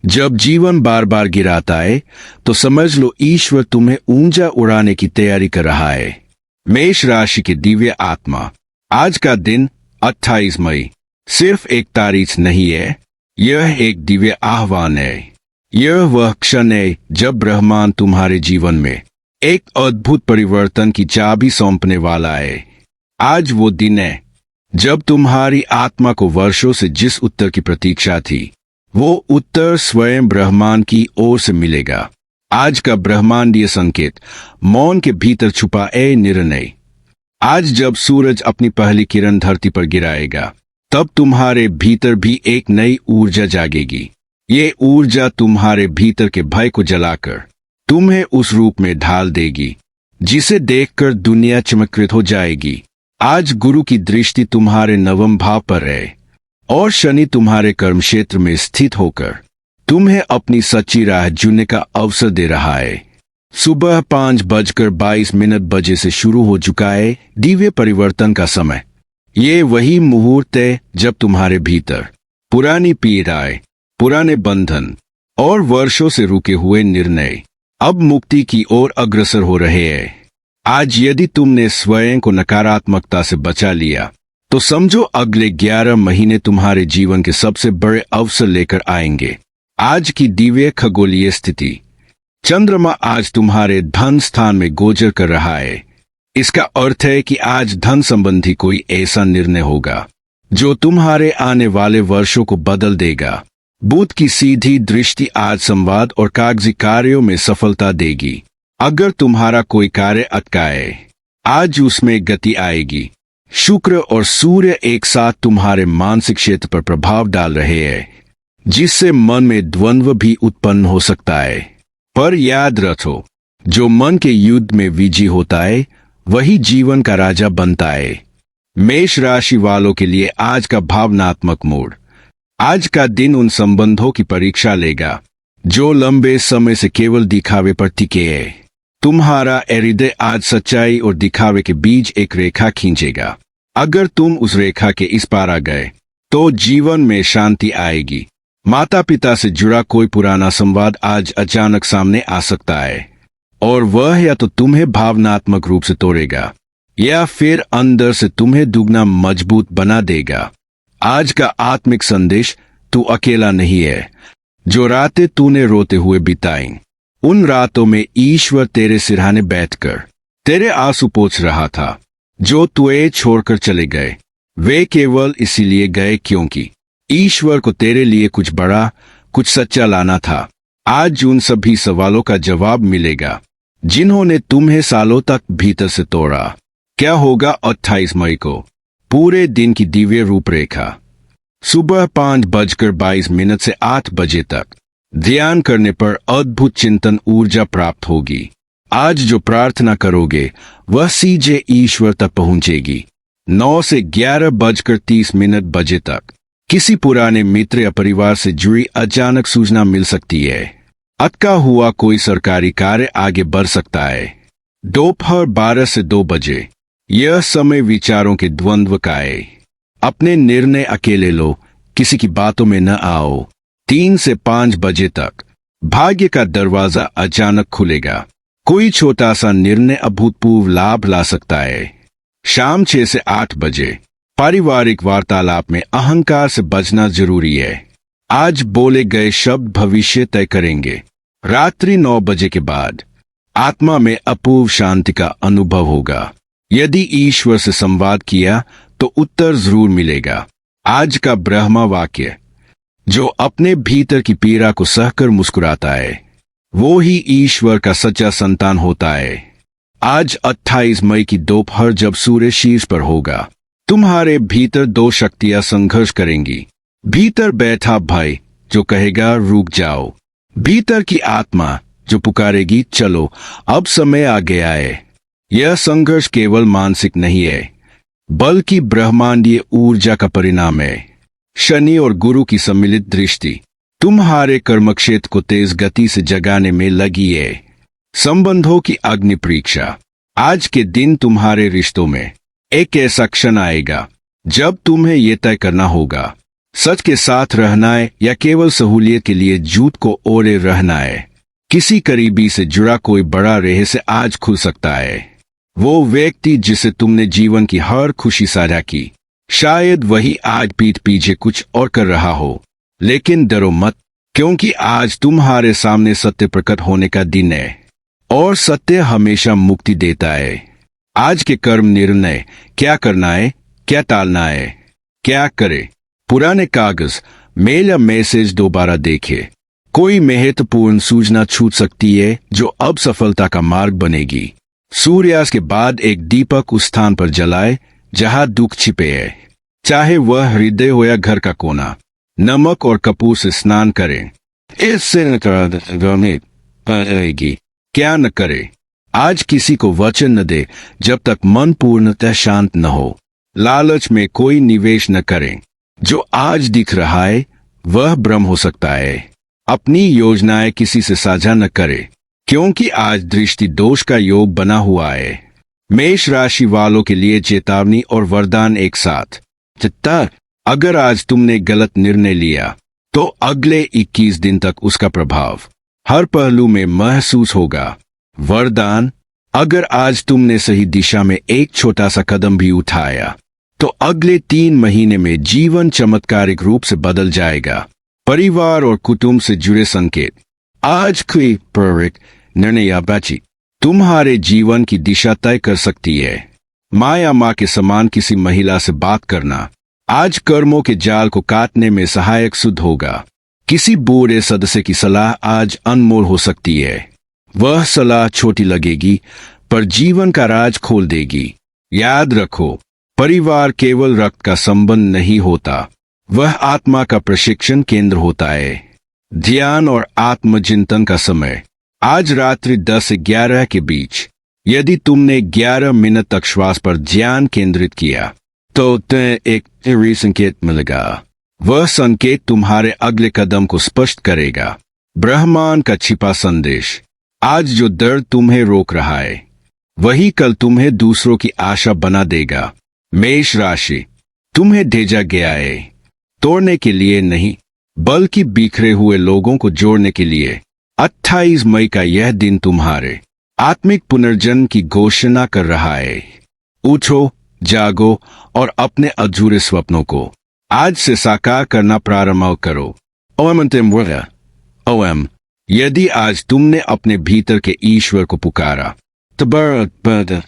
जब जीवन बार बार गिराता है तो समझ लो ईश्वर तुम्हें ऊंचा उड़ाने की तैयारी कर रहा है। मेष राशि की दिव्य आत्मा। आज का दिन 28 मई सिर्फ एक तारीख नहीं है, यह एक दिव्य आह्वान है। यह वह क्षण है जब ब्रह्मांड तुम्हारे जीवन में एक अद्भुत परिवर्तन की चाबी सौंपने वाला है। आज वो दिन है जब तुम्हारी आत्मा को वर्षों से जिस उत्तर की प्रतीक्षा थी, वो उत्तर स्वयं ब्रह्मांड की ओर से मिलेगा। आज का ब्रह्मांडीय संकेत मौन के भीतर छुपा है निर्णय। आज जब सूरज अपनी पहली किरण धरती पर गिराएगा, तब तुम्हारे भीतर भी एक नई ऊर्जा जागेगी। ये ऊर्जा तुम्हारे भीतर के भय को जलाकर तुम्हें उस रूप में ढाल देगी जिसे देखकर दुनिया चमत्कृत हो जाएगी। आज गुरु की दृष्टि तुम्हारे नवम भाव पर है और शनि तुम्हारे कर्म क्षेत्र में स्थित होकर तुम्हें अपनी सच्ची राह चुनने का अवसर दे रहा है। सुबह 5:22 बजे से शुरू हो चुका है दिव्य परिवर्तन का समय। ये वही मुहूर्त है जब तुम्हारे भीतर पुरानी पीड़ाएं, पुराने बंधन और वर्षों से रुके हुए निर्णय अब मुक्ति की ओर अग्रसर हो रहे हैं। आज यदि तुमने स्वयं को नकारात्मकता से बचा लिया, तो समझो अगले 11 महीने तुम्हारे जीवन के सबसे बड़े अवसर लेकर आएंगे। आज की दिव्य खगोलीय स्थिति। चंद्रमा आज तुम्हारे धन स्थान में गोचर कर रहा है। इसका अर्थ है कि आज धन संबंधी कोई ऐसा निर्णय होगा जो तुम्हारे आने वाले वर्षों को बदल देगा। बुध की सीधी दृष्टि आज संवाद और कागजी कार्यों में सफलता देगी। अगर तुम्हारा कोई कार्य अटका है, आज उसमें गति आएगी। शुक्र और सूर्य एक साथ तुम्हारे मानसिक क्षेत्र पर प्रभाव डाल रहे हैं, जिससे मन में द्वंद्व भी उत्पन्न हो सकता है। पर याद रखो, जो मन के युद्ध में विजयी होता है वही जीवन का राजा बनता है। मेष राशि वालों के लिए आज का भावनात्मक मूड। आज का दिन उन संबंधों की परीक्षा लेगा जो लंबे समय से केवल दिखावे पर टिके हैं। तुम्हारा हृदय आज सच्चाई और दिखावे के बीच एक रेखा खींचेगा। अगर तुम उस रेखा के इस पार आ गए तो जीवन में शांति आएगी। माता पिता से जुड़ा कोई पुराना संवाद आज अचानक सामने आ सकता है, और वह या तो तुम्हें भावनात्मक रूप से तोड़ेगा या फिर अंदर से तुम्हें दुगना मजबूत बना देगा। आज का आत्मिक संदेश, तू अकेला नहीं है। जो रातें तूने रोते हुए बिताई, उन रातों में ईश्वर तेरे सिरहाने बैठकर तेरे आंसू पोंछ रहा था। जो तुझे छोड़कर चले गए, वे केवल इसीलिए गए क्योंकि ईश्वर को तेरे लिए कुछ बड़ा, कुछ सच्चा लाना था। आज उन सभी सवालों का जवाब मिलेगा जिन्होंने तुम्हें सालों तक भीतर से तोड़ा। क्या होगा 28 मई को? पूरे दिन की दिव्य रूपरेखा। सुबह 5:22 से 8 बजे तक ध्यान करने पर अद्भुत चिंतन ऊर्जा प्राप्त होगी। आज जो प्रार्थना करोगे वह सीधे ईश्वर तक पहुंचेगी। 9 से 11:30 बजे तक किसी पुराने मित्र या परिवार से जुड़ी अचानक सूचना मिल सकती है। अटका हुआ कोई सरकारी कार्य आगे बढ़ सकता है। दोपहर 12 से 2 बजे यह समय विचारों के द्वंद्व का है। अपने निर्णय अकेले लो, किसी की बातों में न आओ। 3 से 5 बजे तक भाग्य का दरवाजा अचानक खुलेगा। कोई छोटा सा निर्णय अभूतपूर्व लाभ ला सकता है। शाम 6 से 8 बजे पारिवारिक वार्तालाप में अहंकार से बचना जरूरी है। आज बोले गए शब्द भविष्य तय करेंगे। रात्रि 9 बजे के बाद आत्मा में अपूर्व शांति का अनुभव होगा। यदि ईश्वर से संवाद किया तो उत्तर जरूर मिलेगा। आज का ब्रह्मा वाक्य, जो अपने भीतर की पीड़ा को सहकर मुस्कुराता है, वो ही ईश्वर का सच्चा संतान होता है। आज 28 मई की दोपहर जब सूर्य शीर्ष पर होगा, तुम्हारे भीतर 2 शक्तियां संघर्ष करेंगी। भीतर बैठा भय जो कहेगा रुक जाओ, भीतर की आत्मा जो पुकारेगी चलो अब समय आ गया है। यह संघर्ष केवल मानसिक नहीं है, बल्कि ब्रह्मांडीय ऊर्जा का परिणाम है। शनि और गुरु की सम्मिलित दृष्टि तुम्हारे कर्मक्षेत्र को तेज गति से जगाने में लगी है। संबंधों की अग्नि परीक्षा। आज के दिन तुम्हारे रिश्तों में एक ऐसा क्षण आएगा जब तुम्हें यह तय करना होगा, सच के साथ रहना है या केवल सहूलियत के लिए झूठ को ओढ़े रहना है। किसी करीबी से जुड़ा कोई बड़ा रहस्य आज खुल सकता है। वो व्यक्ति जिसे तुमने जीवन की हर खुशी साझा की, शायद वही आज पीठ पीछे कुछ और कर रहा हो। लेकिन डरो मत, क्योंकि आज तुम्हारे सामने सत्य प्रकट होने का दिन है, और सत्य हमेशा मुक्ति देता है। आज के कर्म निर्णय, क्या करना है, क्या टालना है, क्या करे। पुराने कागज, मेल या मैसेज दोबारा देखे। कोई महत्वपूर्ण सूचना छूट सकती है जो अब सफलता का मार्ग बनेगी। सूर्यास्त के बाद एक दीपक उस स्थान पर जलाए जहां दुख छिपे है, चाहे वह हृदय हो या घर का कोना। नमक और कपूर से स्नान करें, इससे पाएगी। क्या न करे। आज किसी को वचन न दे जब तक मन पूर्णतः शांत न हो। लालच में कोई निवेश न करें। जो आज दिख रहा है वह भ्रम हो सकता है। अपनी योजनाएं किसी से साझा न करें, क्योंकि आज दृष्टि दोष का योग बना हुआ है। मेष राशि वालों के लिए चेतावनी और वरदान एक साथ। अगर आज तुमने गलत निर्णय लिया तो अगले 21 दिन तक उसका प्रभाव हर पहलू में महसूस होगा। वरदान, अगर आज तुमने सही दिशा में एक छोटा सा कदम भी उठाया तो अगले 3 महीने में जीवन चमत्कारिक रूप से बदल जाएगा। परिवार और कुटुंब से जुड़े संकेत, आज कोई प्रेरक निर्णय या बातचीत तुम्हारे जीवन की दिशा तय कर सकती है। माँ या माँ के समान किसी महिला से बात करना आज कर्मों के जाल को काटने में सहायक सिद्ध होगा। किसी बूढ़े सदस्य की सलाह आज अनमोल हो सकती है। वह सलाह छोटी लगेगी पर जीवन का राज खोल देगी। याद रखो, परिवार केवल रक्त का संबंध नहीं होता, वह आत्मा का प्रशिक्षण केंद्र होता है। ध्यान और आत्मचिंतन का समय, आज रात्रि 10 से 11 के बीच। यदि तुमने 11 मिनट तक श्वास पर ध्यान केंद्रित किया तो तुम्हें एक संकेत मिलेगा। वह संकेत तुम्हारे अगले कदम को स्पष्ट करेगा। ब्रह्मांड का छिपा संदेश, आज जो दर्द तुम्हें रोक रहा है वही कल तुम्हें दूसरों की आशा बना देगा। मेष राशि, तुम्हें भेजा गया है तोड़ने के लिए नहीं, बल्कि बिखरे हुए लोगों को जोड़ने के लिए। 28 मई का यह दिन तुम्हारे आत्मिक पुनर्जन्म की घोषणा कर रहा है। उठो, जागो और अपने अधूरे स्वप्नों को आज से साकार करना प्रारंभ करो। ओम, यदि आज तुमने अपने भीतर के ईश्वर को पुकारा तो बर्द